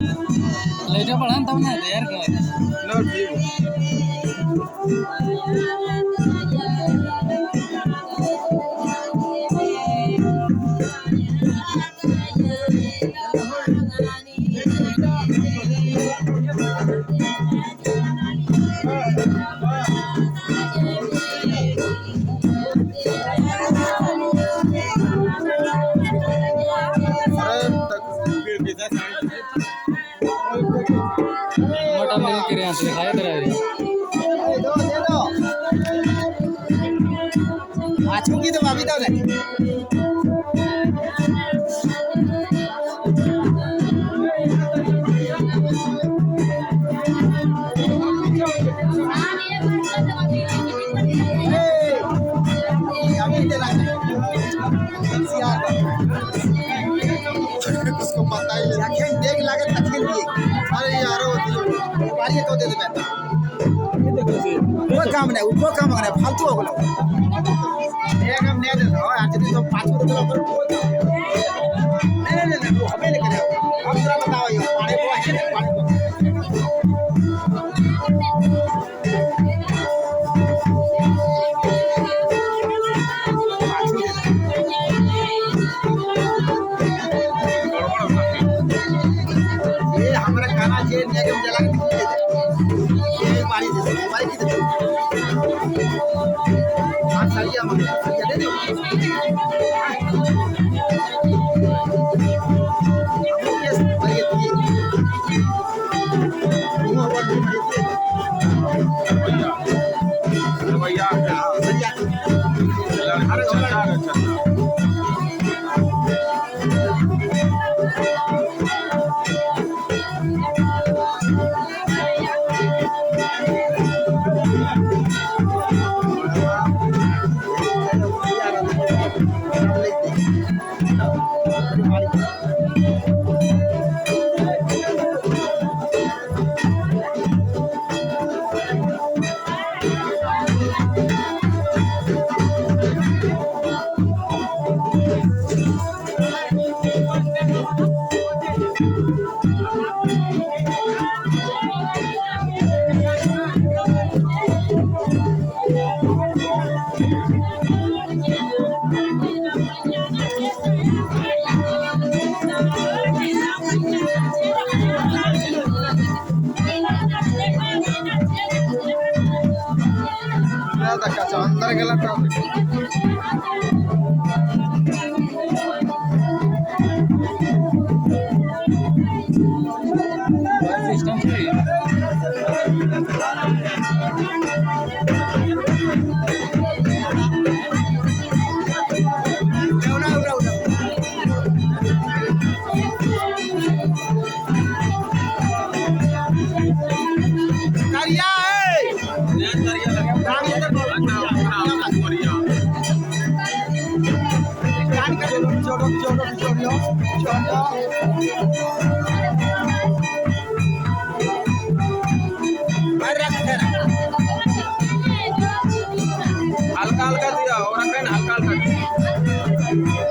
light बढ़ा तब ना यार क्या लो ठीक मोटा मिल के यहाँ से खाया तेरा दे दो आज की तो भाभी तो नहीं उसको पता ही नहीं देख लागे तकलीफ दिए अरे यार बारी तो दे दे बेटा वो काम नहीं फालतू हो गलो एक हम नहीं दे दो आज दिन तो 5 मिनट के ऊपर नहीं वो हमें लेके जाओ अब जरा बताओ ये पानी को है पानी को ये नियम जला के ये बारी दे बारी की दे हां सरिया दे दो अब ये बारी दे वो और भी भैया सरिया अरे अच्छा अंदर गेला सिस्टम से करिया हल्का हल्का दिया और हल्का हल्का